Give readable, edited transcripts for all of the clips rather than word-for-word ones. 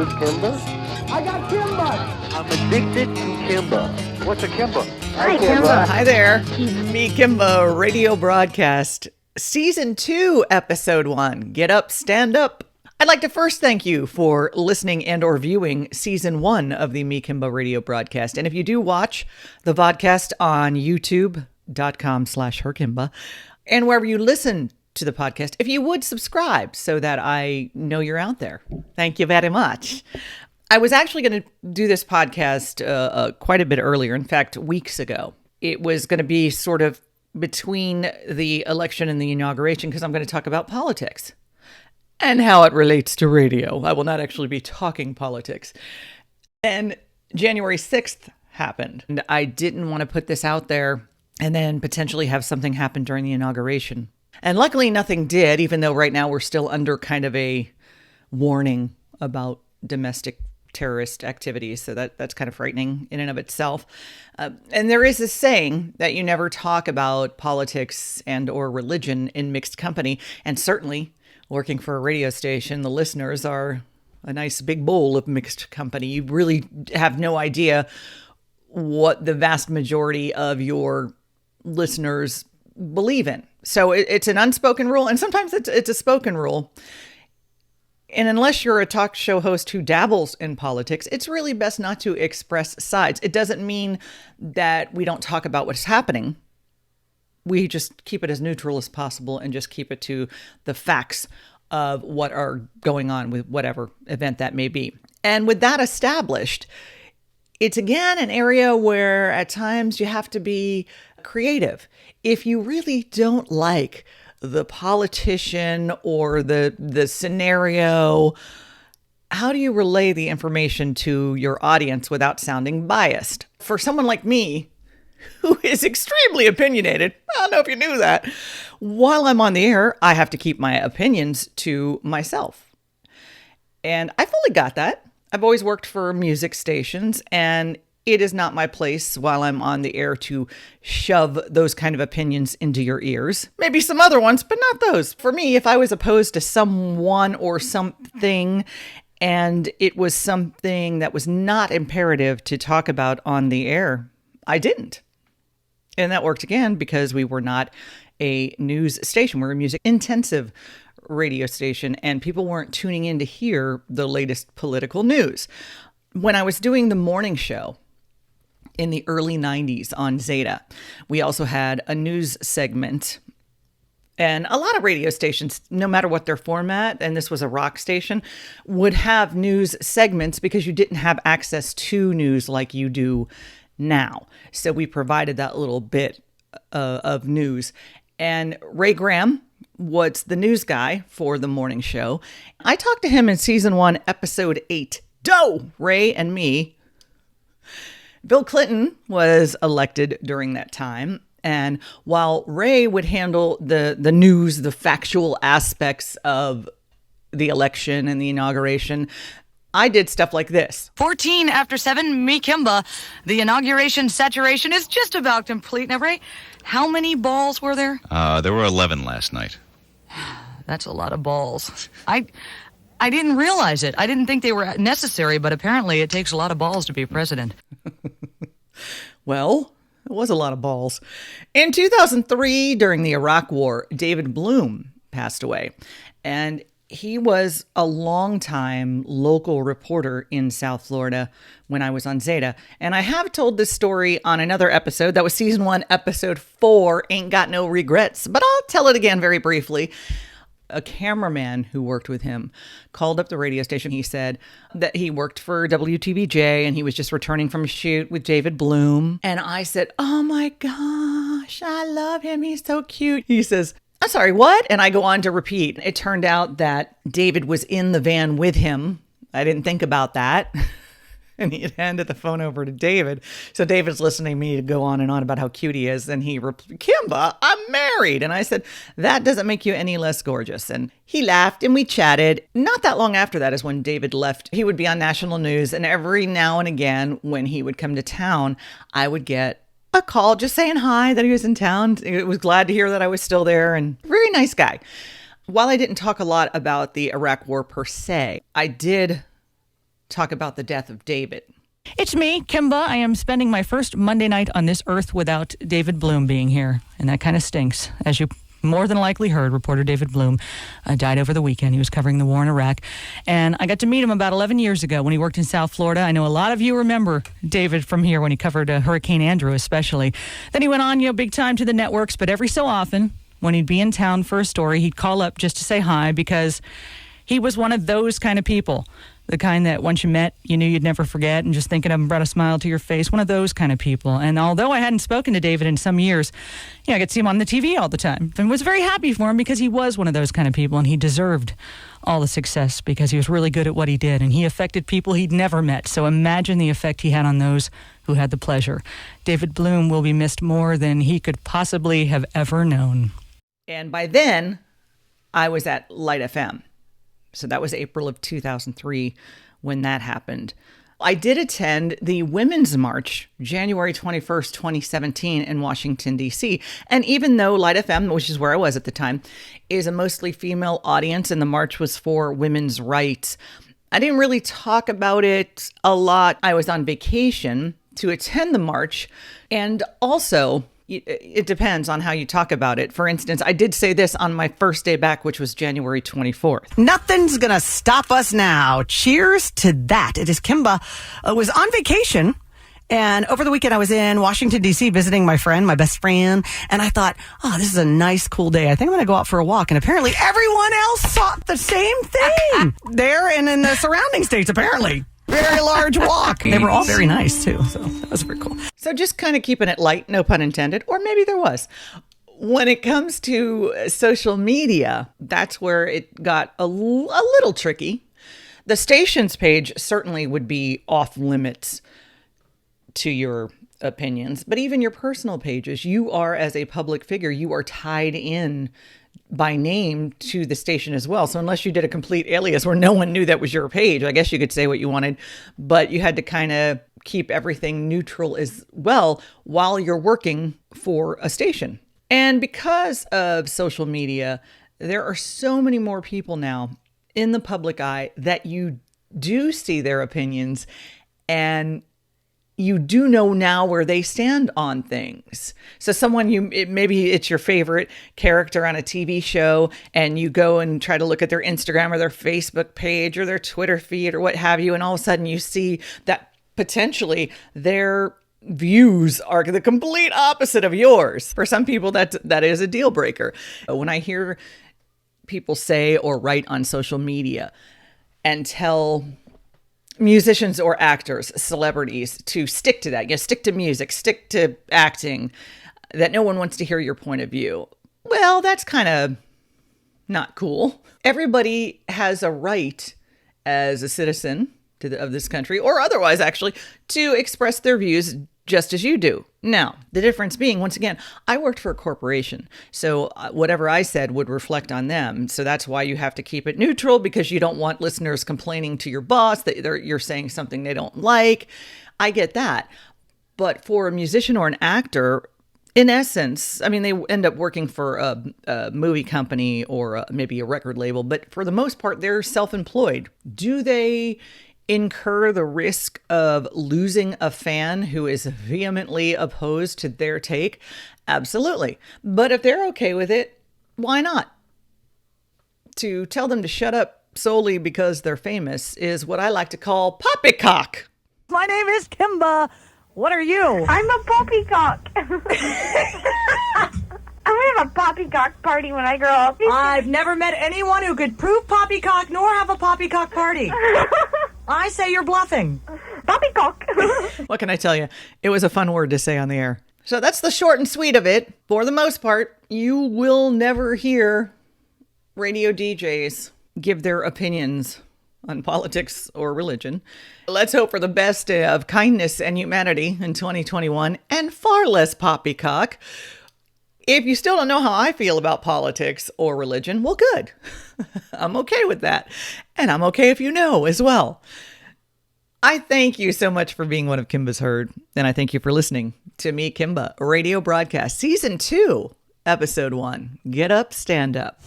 this Kimba? I got Kimba! I'm addicted to Kimba. What's a Kimba? Hi, Kimba. Hi there. Me Kimba radio broadcast, season 2, episode 1. Get up, stand up. I'd like to first thank you for listening and or viewing season 1 of the Me Kimba radio broadcast. And if you do watch the vodcast on youtube.com/herkimba and wherever you listen to the podcast, if you would subscribe so that I know you're out there. Thank you very much. I was actually going to do this podcast quite a bit earlier, in fact, weeks ago. It was going to be sort of between the election and the inauguration because I'm going to talk about politics and how it relates to radio. I will not actually be talking politics. And January 6th happened, and I didn't want to put this out there and then potentially have something happen during the inauguration. And luckily nothing did, even though right now we're still under kind of a warning about domestic terrorist activities. So that's kind of frightening in and of itself. And there is a saying that you never talk about politics and or religion in mixed company. And certainly working for a radio station, the listeners are a nice big bowl of mixed company. You really have no idea what the vast majority of your listeners believe in. So it's an unspoken rule, and sometimes it's a spoken rule. And unless you're a talk show host who dabbles in politics, it's really best not to express sides. It doesn't mean that we don't talk about what's happening. We just keep it as neutral as possible and just keep it to the facts of what are going on with whatever event that may be. And with that established, it's again an area where at times you have to be creative. If you really don't like the politician or the scenario, how do you relay the information to your audience without sounding biased? For someone like me, who is extremely opinionated, I don't know if you knew that, while I'm on the air, I have to keep my opinions to myself. And I fully got that. I've always worked for music stations, and it is not my place while I'm on the air to shove those kind of opinions into your ears. Maybe some other ones, but not those. For me, if I was opposed to someone or something, and it was something that was not imperative to talk about on the air, I didn't. And that worked again because we were not a news station. We're a music intensive radio station, and people weren't tuning in to hear the latest political news. When I was doing the morning show in the early 90s on Zeta, we also had a news segment. And a lot of radio stations, no matter what their format, and this was a rock station, would have news segments because you didn't have access to news like you do now. So we provided that little bit of news. And Ray Graham was the news guy for the morning show. I talked to him in season 1, episode 8. Doe, Ray and me. Bill Clinton was elected during that time. And while Ray would handle the news, the factual aspects of the election and the inauguration, I did stuff like this. 14 after 7, me Kimba. The inauguration saturation is just about complete. Now, Ray, how many balls were there? There were 11 last night. That's a lot of balls. I didn't realize it. I didn't think they were necessary, but apparently it takes a lot of balls to be president. Well, it was a lot of balls. In 2003, during the Iraq War, David Bloom passed away. And he was a longtime local reporter in South Florida when I was on Zeta. And I have told this story on another episode. That was season 1, episode 4, Ain't Got No Regrets. But I'll tell it again very briefly. A cameraman who worked with him called up the radio station. He said that he worked for WTBJ and he was just returning from a shoot with David Bloom. And I said, oh my gosh, I love him. He's so cute. He says, I'm sorry, what? And I go on to repeat. It turned out that David was in the van with him. I didn't think about that. And he had handed the phone over to David. So David's listening to me go on and on about how cute he is. And he replied, Kimba, I'm married. And I said, that doesn't make you any less gorgeous. And he laughed and we chatted. Not that long after that is when David left. He would be on national news. And every now and again, when he would come to town, I would get a call just saying hi, that he was in town. He was glad to hear that I was still there, and very nice guy. While I didn't talk a lot about the Iraq War per se, I did talk about the death of David. It's me, Kimba. I am spending my first Monday night on this earth without David Bloom being here, and that kind of stinks. As you more than likely heard, reporter David Bloom died over the weekend. He was covering the war in Iraq, and I got to meet him about 11 years ago when he worked in South Florida. I know a lot of you remember David from here when he covered Hurricane Andrew especially. Then he went on, big time to the networks, but every so often when he'd be in town for a story, he'd call up just to say hi because he was one of those kind of people. The kind that once you met, you knew you'd never forget, and just thinking of him brought a smile to your face. One of those kind of people. And although I hadn't spoken to David in some years, I could see him on the TV all the time. And was very happy for him because he was one of those kind of people, and he deserved all the success because he was really good at what he did, and he affected people he'd never met. So imagine the effect he had on those who had the pleasure. David Bloom will be missed more than he could possibly have ever known. And by then, I was at Light FM. So that was April of 2003 when that happened. I did attend the Women's March, January 21st, 2017 in Washington, D.C. And even though Light FM, which is where I was at the time, is a mostly female audience and the march was for women's rights, I didn't really talk about it a lot. I was on vacation to attend the march, and also it depends on how you talk about it. For instance, I did say this on my first day back, which was January 24th. Nothing's going to stop us now. Cheers to that. It is Kimba. I was on vacation, and over the weekend I was in Washington, D.C. visiting my best friend, and I thought, this is a nice, cool day. I think I'm going to go out for a walk. And apparently everyone else thought the same thing there and in the surrounding states, apparently. Very large walk. They were all very nice, too. So that was pretty cool. So just kind of keeping it light, no pun intended, or maybe there was. When it comes to social media, that's where it got a little tricky. The station's page certainly would be off limits to your opinions, but even your personal pages, you are, as a public figure, you are tied in by name to the station as well. So unless you did a complete alias where no one knew that was your page, I guess you could say what you wanted, but you had to kind of keep everything neutral as well while you're working for a station. And because of social media, there are so many more people now in the public eye that you do see their opinions, and you do know now where they stand on things. So maybe it's your favorite character on a TV show, and you go and try to look at their Instagram or their Facebook page or their Twitter feed or what have you, and all of a sudden you see that potentially their views are the complete opposite of yours. For some people, that is a deal breaker. When I hear people say or write on social media and tell musicians or actors, celebrities, to stick to that, stick to music, stick to acting, that no one wants to hear your point of view, well, that's kind of not cool. Everybody has a right as a citizen of this country, or otherwise actually, to express their views just as you do. Now, the difference being, once again, I worked for a corporation, so whatever I said would reflect on them. So that's why you have to keep it neutral, because you don't want listeners complaining to your boss that you're saying something they don't like. I get that. But for a musician or an actor, in essence, I mean, they end up working for a movie company or maybe a record label, but for the most part, they're self-employed. Do they incur the risk of losing a fan who is vehemently opposed to their take? Absolutely. But if they're okay with it, why not? To tell them to shut up solely because they're famous is what I like to call poppycock. My name is Kimba. What are you? I'm a poppycock. I'm going to have a poppycock party when I grow up. I've never met anyone who could prove poppycock nor have a poppycock party. I say you're bluffing. Poppycock. What can I tell you? It was a fun word to say on the air. So that's the short and sweet of it. For the most part, you will never hear radio DJs give their opinions on politics or religion. Let's hope for the best of kindness and humanity in 2021, and far less poppycock. If you still don't know how I feel about politics or religion, well, good. I'm okay with that. And I'm okay if you know as well. I thank you so much for being one of Kimba's Herd. And I thank you for listening to me, Kimba, Radio Broadcast, Season 2, Episode 1. Get up, stand up.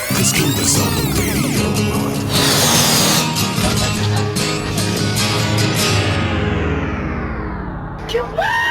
This Kimba's on the radio. Kimba!